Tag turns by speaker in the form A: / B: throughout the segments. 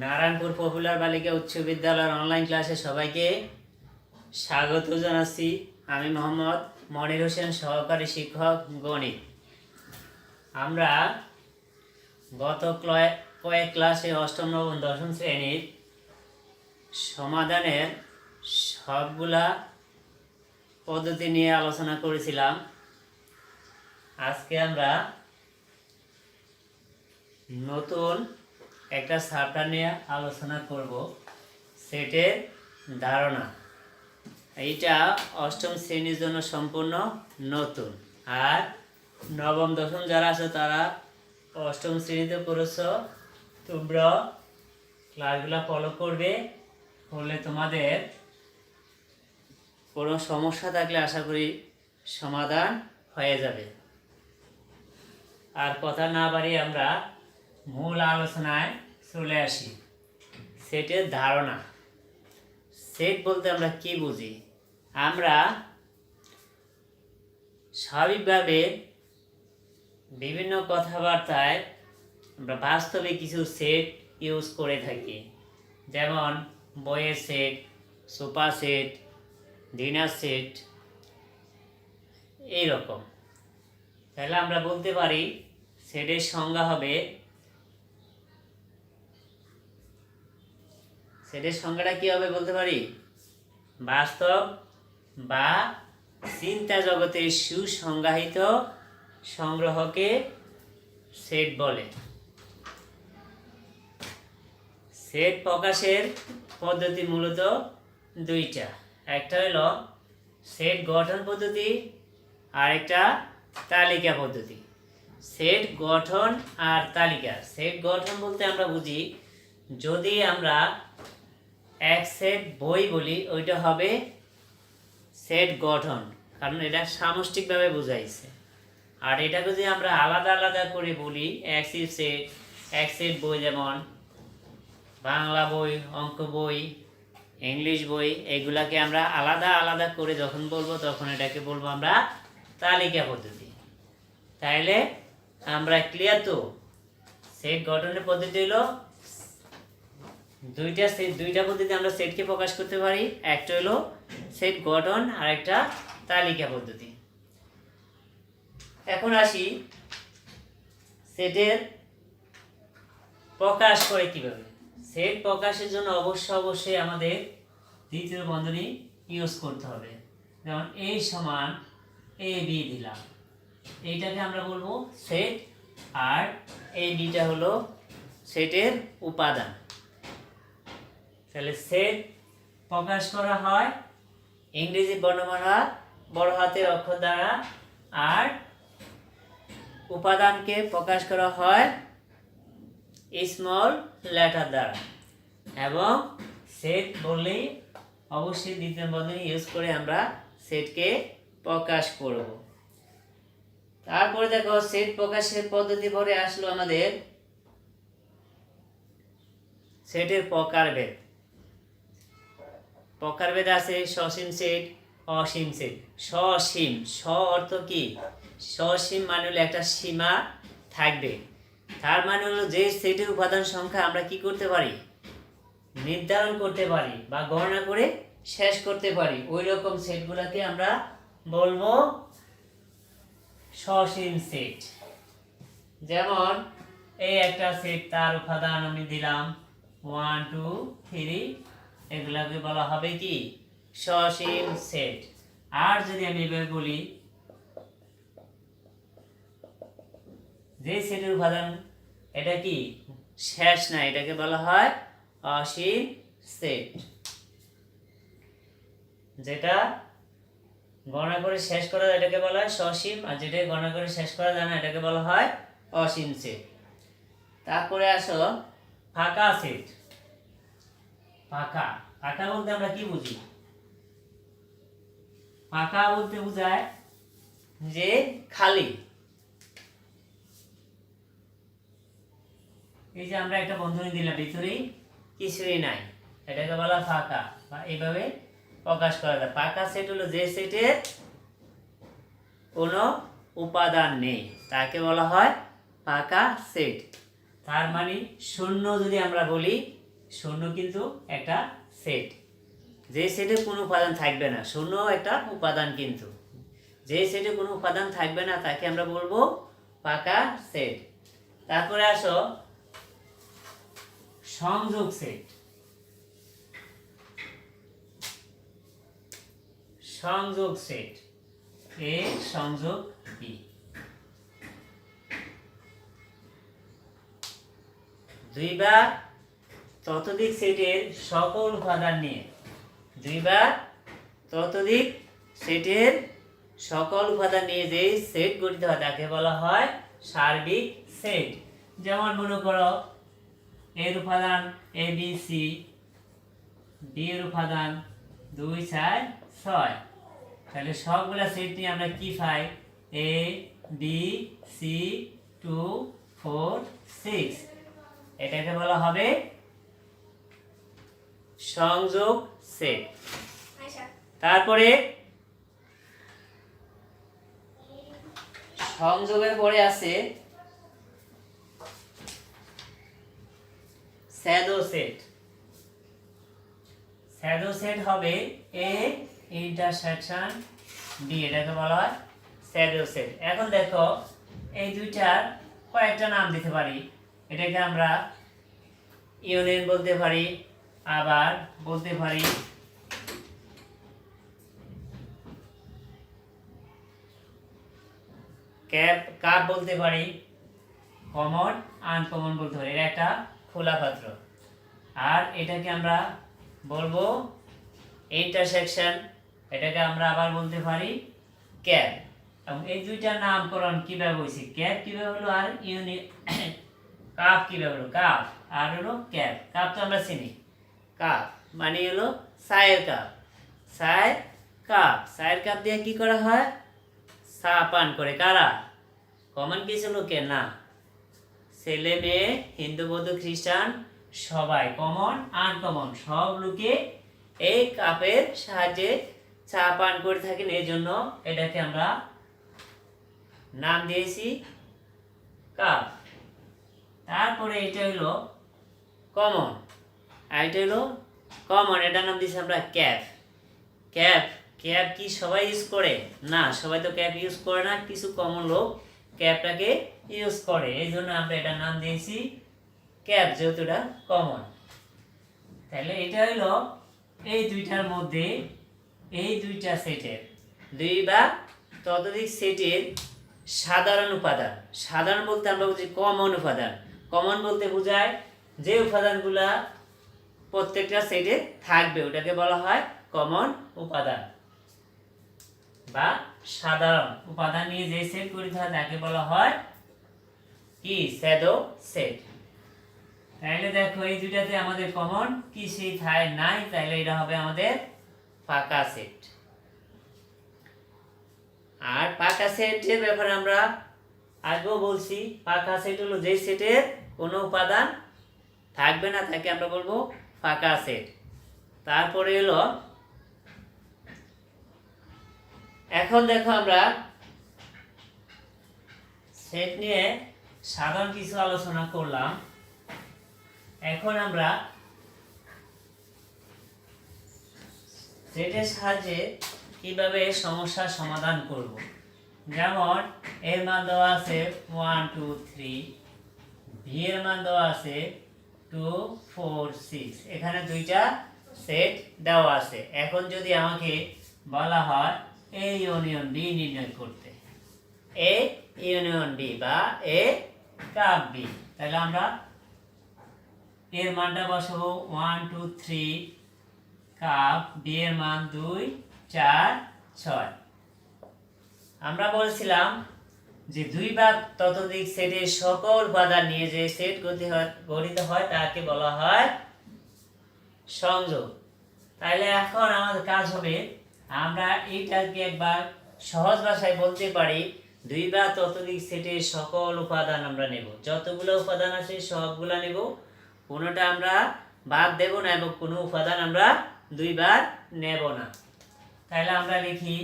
A: Narayanpur popular বালিকা উচ্চ বিদ্যালয়ের অনলাইন ক্লাসে সবাইকে স্বাগত জানাচ্ছি। আমি মোহাম্মদ মনির হোসেন, সহকারী শিক্ষক গণিত। আমরা গত কয়েক ক্লাসে অষ্টম, নবম, দশম শ্রেণীর সমাধানের সবগুলা পদ্ধতি নিয়ে আলোচনা করেছিলাম। আজকে আমরা নতুন একটা চ্যাপ্টার নিয়ে আলোচনা করব, সেটের ধারণা। এইটা অষ্টম শ্রেণীর জন্য সম্পূর্ণ নতুন, আর নবম দশম যারা আছে তারা অষ্টম শ্রেণীতে করেছ, তোমরা ক্লাসগুলো ফলো করবে, করলে তোমাদের কোনো সমস্যা থাকলে আশা করি সমাধান হয়ে যাবে। আর কথা না বাড়িয়ে আমরা মূল আলোচনায় চলে আসি। সেটের ধারণা। সেট বলতে আমরা কি বুঝি? আমরা স্বাভাবিকভাবে বিভিন্ন কথাবার্তায় আমরা বাস্তবে কিছু সেট ইউজ করে থাকি, যেমন বইয়ের set, sofa set, dinner set, এইরকম। তাহলে আমরা বলতে পারি সেটের সংজ্ঞা হবে, সেটের সংজ্ঞাটা কী হবে বলতে পারি? বাস্তব বা চিন্তা জগতের সুসংজ্ঞায়িত সংগ্রহকে সেট বলে। সেট প্রকাশের পদ্ধতি মূলত দুইটা। একটা হলো সেট গঠন পদ্ধতি, আর একটা তালিকা পদ্ধতি। সেট গঠন আর তালিকা। সেট গঠন বলতে আমরা বুঝি, যদি আমরা এক সেট বই বলি ওইটা হবে সেট গঠন, কারণ এটা সামষ্টিকভাবে বোঝাইছে। আর এটাকে যদি আমরা আলাদা আলাদা করে বলি, এক সেট বই, যেমন বাংলা বই, অঙ্ক বই, ইংলিশ বই, এগুলাকে আমরা আলাদা আলাদা করে যখন বলবো তখন এটাকে বলবো আমরা তালিকা পদ্ধতি। তাইলে আমরা ক্লিয়ার তো? সেট গঠনের পদ্ধতি হলো দুইটা পদ্ধতি আমরা সেটকে প্রকাশ করতে পারি। একটা হলো সেট গঠন, আর একটা তালিকা পদ্ধতি। এখন আসি সেটের প্রকাশ করে কিভাবে। সেট প্রকাশের জন্য অবশ্যই আমাদের দ্বিতীয় বন্ধনী ইউজ করতে হবে। যেমন a সমান ab দিলাম, এইটাকে আমরা বলবো সেট, আর এই বিটা হলো সেটের উপাদান। তাহলে সেট প্রকাশ করা হয় ইংরেজি বর্ণমালা বড় হাতের অক্ষর দ্বারা, আর উপাদানকে প্রকাশ করা হয় স্মল লেটার দ্বারা। এবং সেট বললেই অবশ্যই দ্বিতীয় বন্ধনী ইউজ করে আমরা সেটকে প্রকাশ করব। তারপরে দেখো, সেট প্রকাশের পদ্ধতি পরে আসলো আমাদের সেটের প্রকারভেদ। প্রকারভেদ আছে সসীম সেট, অসীম সেট। সসীম, স অর্থ কি? সসীম মানে হলো একটা সীমা থাকবে। তার মানে হলো যে সেটের উপাদান সংখ্যা আমরা কি করতে পারি? নির্ধারণ করতে পারি বা গণনা করে শেষ করতে পারি। ওই রকম সেটগুলোকে আমরা বলবো সসীম সেট। যেমন এই একটা সেট, তার উপাদান আমি দিলাম 1 2 3, এগুলাকে বলা হবে কি? সসীম সেট। আর যদি আমি এভাবে বলি, যে সেটের উপাদান এটা কি শেষ না, এটাকে বলা হয় অসীম সেট। যেটা গণনা করে শেষ করা যায় এটাকে বলা হয় সসীম, আর যেটা গণনা করে শেষ করা যায় না এটাকে বলা হয় অসীম সেট। তারপরে আসো ফাঁকা সেট। ফাঁকা বলতে আমরা কি বুঝি? ফাঁকা বলতে বোঝায় যে খালি। এই যে আমরা একটা বন্ধনী দিলাম, ভিতরে কিছুই নাই, এটাকে বলা ফাঁকা, বা এইভাবে প্রকাশ করা যায়। ফাঁকা সেট হলো যে সেটের কোনো উপাদান নেই, তাকে বলা হয় ফাঁকা সেট। তার মানে শূন্য যদি আমরা বলি, শূন্য কিন্তু একটা সেট, যে সেটে কোনো উপাদান থাকবে না। শূন্য একটা উপাদান, কিন্তু যে সেটে কোনো উপাদান থাকবে না তাকে আমরা বলবো পাকা সেট। তারপরে আসো সংযোগ সেট। সংযোগ সেট এ সংযোগ বি, দুই বা ততোধিক সেটের সকল উপাদান নিয়ে, দুই বা ততোধিক সেটের সকল উপাদান নিয়ে যে সেট গঠিত হয় তাকে বলা হয় সার্বিক সেট। যেমন মনে করো এর উপাদান এ বি সি, বি এর উপাদান 2 4 6, তাহলে সবগুলা সেট নিয়ে আমরা কি পাই? এ বি সি 2 4 6, এটাকে বলা হবে সংযোগ সেট। তারপরে সংযোগের পরে আছে স্যাডো সেট। স্যাডো সেট হবে এ ইন্টারসেকশন বি, এটাকে বলা হয় স্যাডো সেট। এখন দেখো এই দুইটার কয়েকটা নাম দিতে পারি। এটাকে আমরা ইউনিয়ন বলতে পারি, আবার বলতে পারি কাপ বলতে পারি, কমন আনকমন বলতে পারি। এটা একটা খোলা পাত্র। আর এটাকে আমরা বলবো ইন্টারসেকশন, এটাকে আমরা আবার বলতে পারি ক্যাপ। এবং এই দুইটার নামকরণ কিভাবে হয়েছে, ক্যাপ কিভাবে হলো আর কাপ কিভাবে হলো, কাপ আর হলো ক্যাপ। কাপ তো আমরা চিনি, কাপ মানে হলো চায়ের কাপ, চায়ের কাপ। চায়ের কাপ দিয়ে কি করা হয়? চা পান করে কারা? কমন কিছু লোকে না, ছেলে মেয়ে, হিন্দু বৌদ্ধ খ্রিস্টান সবাই, কমন আনকমন সব লোকে এই কাপের সাহায্যে চা পান করে থাকেন। এই জন্য এটাকে আমরা নাম দিয়েছি কাপ। তারপরে এটা হলো কমন, আর এটা হলো কমন, এটার নাম দিয়েছি আমরা ক্যাপ। ক্যাপ, ক্যাপ কি সবাই ইউজ করে? না, সবাই তো ক্যাপ ইউজ করে না, কিছু কমন লোক ক্যাপটাকে ইউজ করে। এই জন্য আমরা এটার নাম দিয়েছি ক্যাপ, যেহেতু এটা কমন। তাহলে এটা হলো এই দুইটার মধ্যে, এই দুইটা সেটের, দুই বা ততোধিক সেটের সাধারণ উপাদান। সাধারণ বলতে আমরা বুঝি কমন উপাদান। কমন বলতে বোঝায় যে উপাদানগুলা প্রত্যেকটা সেটে থাকবে, ওটাকে বলা হয় কমন উপাদান। বা সাধারণ উপাদান নিয়ে যে সেট গঠিত হয় তাকে বলা হয় কি? Shadow set. তাইলে দেখো এই দুইটাতে আমাদের কমন কিছুই নাই, তাইলে এটা হবে আমাদের পাকা সেট। আর পাকা সেটের ব্যাপারে আমরা আগেও বলছি, পাকা সেট হলো যে সেটের কোনো উপাদান থাকবে না তাকে আমরা বলবো পাকা সেট। তারপরে হলো, এখন দেখো আমরা সেট নিয়ে সাধারণ কিছু আলোচনা করলাম। এখন আমরা সেটের সাহায্যে কিভাবে সমস্যার সমাধান করব। যেমন এর মান দেওয়া আছে 1 2 3, ভি এর মান দেওয়া আছে 2 4 6, এখানে দুইটা সেট দেওয়া আছে। এখন যদি আমাকে বলা হয় এ ইউনিয়ন বি নির্ণয় করতে, এ ইউনিয়ন বি বা এ কাপ বি, তাহলে আমরা এর মানটা বসাবো 1 2 3, কাপ বি এর মান 2 4 6। আমরা বলছিলাম যে দুই বা ততোধিক সেটের সকল উপাদান নিয়ে যে সেট গঠিত হয় তাকে বলা হয় সংযোগ। তাহলে এখন আমাদের কাজ হবে, আমরা এইটাকে একবার সহজ ভাষায় বলতে পারি, দুই বা ততোধিক সেটের সকল উপাদান আমরা নেব, যতগুলো উপাদান আছে সবগুলা নেব, কোনোটা আমরা বাদ দেব না এবং কোনো উপাদান আমরা দুইবার নেব না। তাহলে আমরা লিখি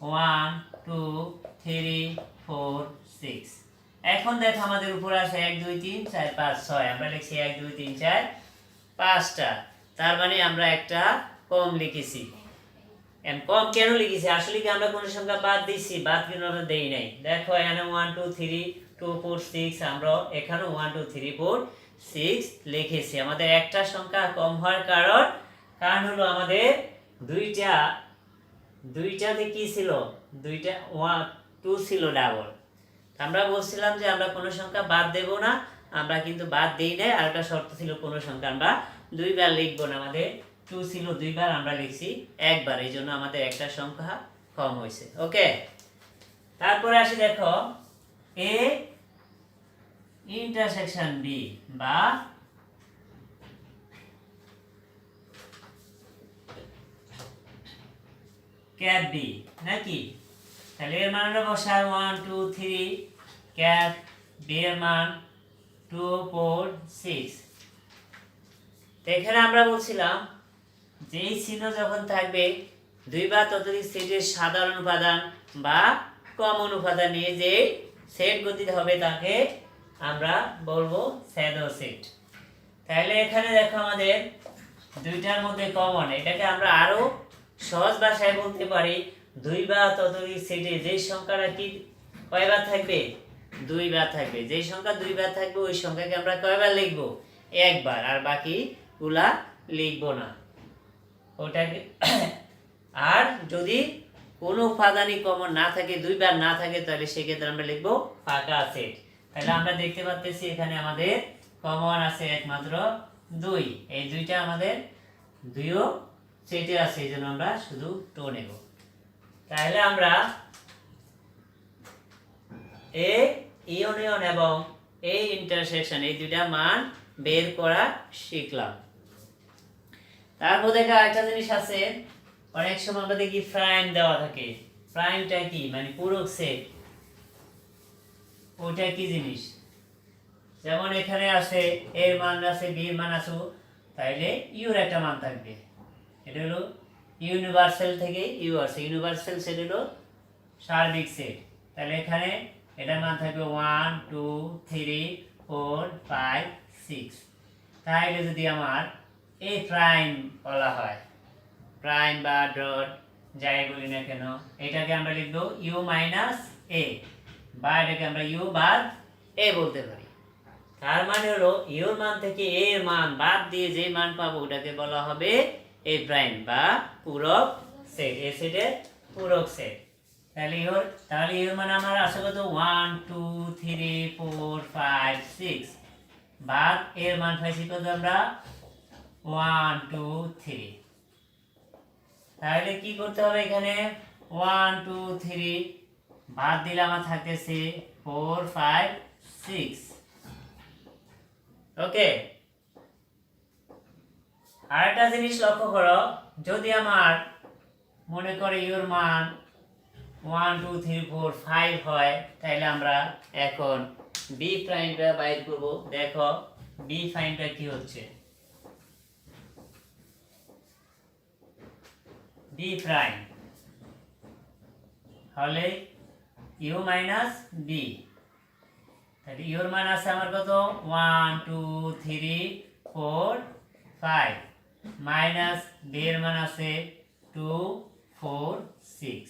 A: 1 2 3 4 6, এখন দেখো আমাদের উপরে আছে 1 2 3 4 5 6, আমরা লিখছি 1 2 3 4 5টা, তার মানে আমরা একটা কম লিখেছি। কম কেন লিখেছি? আসলে কি আমরা কোনো সংখ্যা বাদ দিয়েছি? বাদ কিন্তু আমরা দেই নাই। দেখো এখানে 1 2 3 2 4 6, আমরা এখানে 1 2 3 4 6 লিখেছি। আমাদের একটা সংখ্যা কম হওয়ার কারণ হলো আমাদের দুইটাতে কি ছিল? দুইটা 1 2 ছিল ডাবল। আমরা বলছিলাম যে আমরা কোনো সংখ্যা বাদ দেব না, আমরা কিন্তু বাদ দেই নাই। আর একটা শর্ত ছিল কোনো সংখ্যা আমরা দুইবার লিখবো না। আমাদের 2 ছিল দুইবার, আমরা লিখছি একবার, এই জন্য আমাদের একটা সংখ্যা কম হয়েছে। ওকে, তারপরে আসি দেখো এ ইন্টারসেকশন বি বা ক্যাপ বি নাকি? তাহলে এর মানটা বসায় 1 2 3, ক্যাপ বি এর মান 2 4 6। তো এখানে আমরা বলছিলাম যে এই চিহ্ন যখন থাকবে দুই বা ততোধিক সেটের সাধারণ উপাদান বা কমন উপাদান নিয়ে যে সেট গঠিত হবে তাকে আমরা বলবো স্যাডো সেট। তাহলে এখানে দেখো আমাদের দুইটার মধ্যে কমন, এটাকে আমরা আরো সহজ ভাষায় বলতে পারি দুই বা ততোধিক সেটে যেই সংখ্যাটা কি কয়বার থাকবে? দুইবার থাকবে। যেই সংখ্যা দুইবার থাকবে ওই সংখ্যাকে আমরা কয়বার লিখবো? একবার, আর বাকিগুলা লিখবো না ওটাকে। আর যদি কোনো উপাদানই কমন না থাকে, দুইবার না থাকে, তাহলে সেক্ষেত্রে আমরা লিখবো ফাঁকা সেট। তাহলে আমরা দেখতে পাচ্ছি এখানে আমাদের কমন আছে একমাত্র 2, এই দুইটা আমাদের দুইও সেটে আছে, এই জন্য আমরা শুধু টো নেব। তাহলে আমরা এ ইউনিয়ন এবং এ ইন্টারসেকশন এই দুইটা মান বের করা শিখলাম। তারপর দেখা একটা জিনিস আছে, অনেক সময় আমরা দেখি প্রাইম দেওয়া থাকে। প্রাইমটা কি? মানে পূরক সেট। ওটা কি জিনিস? যেমন এখানে আছে এর মান আছে, বি এর মান আছে, তাইলে ইউর একটা মান থাকবে। এটা হলো ইউনিভার্সাল থেকে ইউ আছে, ইউনিভার্সাল সেট হলো সার্বিক সেট। তাহলে এখানে এটার মান থাকবে 1 2 3 4 5 6। তাহলে যদি আমার এই প্রাইম বলা হয়, প্রাইম বা ডট যাই বলি না কেন, এটাকে আমরা লিখবো ইউ মাইনাস এ, বা এটাকে আমরা ইউ বাদ এ বলতে পারি। তার মানে হলো ইউর মান থেকে এ এর মান বাদ দিয়ে যে মান পাবো ওটাকে বলা হবে এ প্রাইম বা পূরক সেট, এ সেটের পূরক সেট। তাহলে ইউর মান আমার আসে কত? 1 2 3 4 5 6, বাদ এর মান পাইছি কত আমরা? 1 2 3। তাহলে কি করতে হবে? এখানে 1 2 3 বাদ দিলে আমার থাকতেছে 4 5 6। ওকে, আরেকটা জিনিস লক্ষ্য করো, যদি আমার মনে করে ইউর মান 1 2 3 4 5 হয়, তাহলে আমরা এখন বি প্রাইমটা বাইর করব। দেখো বি প্রাইমটা কি হচ্ছে? বি প্রাইম হলে ইউ মাইনাস বি। তাহলে ইউর মান আছে আমার কত? 1 2 3 4 5, মাইনাস বি এর মান আছে 2 4 6।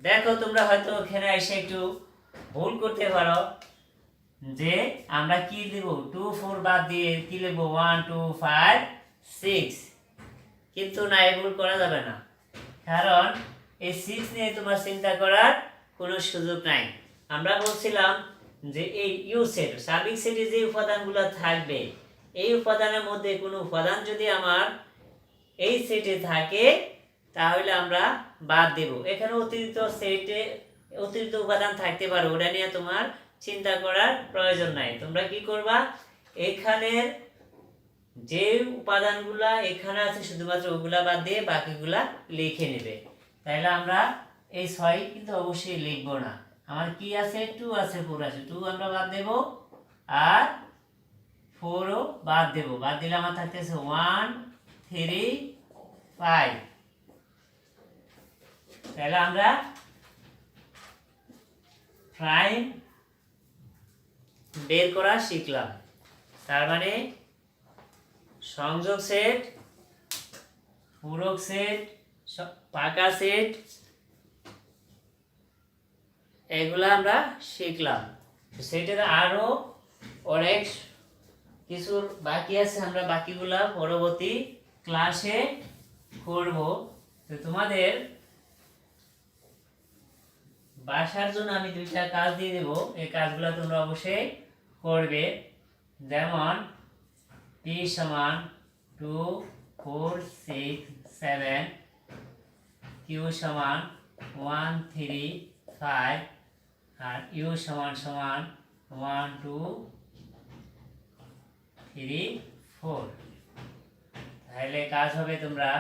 A: দেখো তোমরা হয়তো এখানে এসে একটু ভুল করতে পারো যে আমরা কি দেব? 2 4 বাদ দিয়ে কি লিখবো? 1 2 5 6। কিন্তু না, এই ভুল করা যাবে না, কারণ এই 6 নিয়ে তোমার চিন্তা করার কোনো সুযোগ নাই। আমরা বলছিলাম যে এই ইউ সেট, সার্বিক সেটে যে উপাদানগুলো থাকবে, এই উপাদানের মধ্যে কোনো উপাদান যদি আমার এই সেটে থাকে তাহলে আমরা বাদ দেব। এখানে অতিরিক্ত উপাদান থাকতে পারে, ওটা নিয়ে তোমার চিন্তা করার প্রয়োজন নাই। তোমরা কি করবা? এখানের যে উপাদানগুলা এখানে আছে শুধুমাত্র ওগুলা বাদ দিয়ে বাকিগুলা লিখে নেবে। তাহলে আমরা এই 6 কিন্তু অবশ্যই লিখবো না। আমার কি আছে? 2 আছে, 4 আছে, 2 আমরা বাদ দেব আর 4ও বাদ দেব। বাদ দিলে আমার থাকতেছে 1 3 5। তাহলে আমরা প্রাইম বের করা শিখলাম। তার মানে সংযোগ সেট, পূরক সেট, পাকা সেট, এগুলো আমরা শিখলাম। সেটার আরো অনেক কিছু বাকি আছে, আমরা বাকিগুলা পরবর্তী ক্লাসে করব। তো তোমাদের বাসার জন্য আমি দুইটা কাজ দিয়ে দেবো, এই কাজগুলো তোমরা অবশ্যই করবে। যেমন পি সমান 2 4 6 7, কিউ সমান 1 3 5, আর ইউ সমান 1 2 3 4। তাহলে কাজ হবে, তোমরা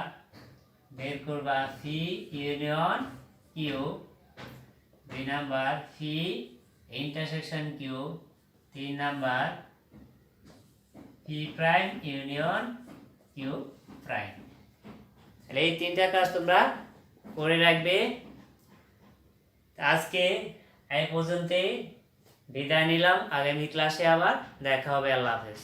A: বের করবা P union Q, 2 number P intersection Q, 3 number P prime union Q prime. তাহলে এই তিনটা কাজ তোমরা করে রাখবে। আজকে এই পর্যন্তই বিদায় নিলাম, আগামী ক্লাসে আবার দেখা হবে। আল্লাহ হাফেজ।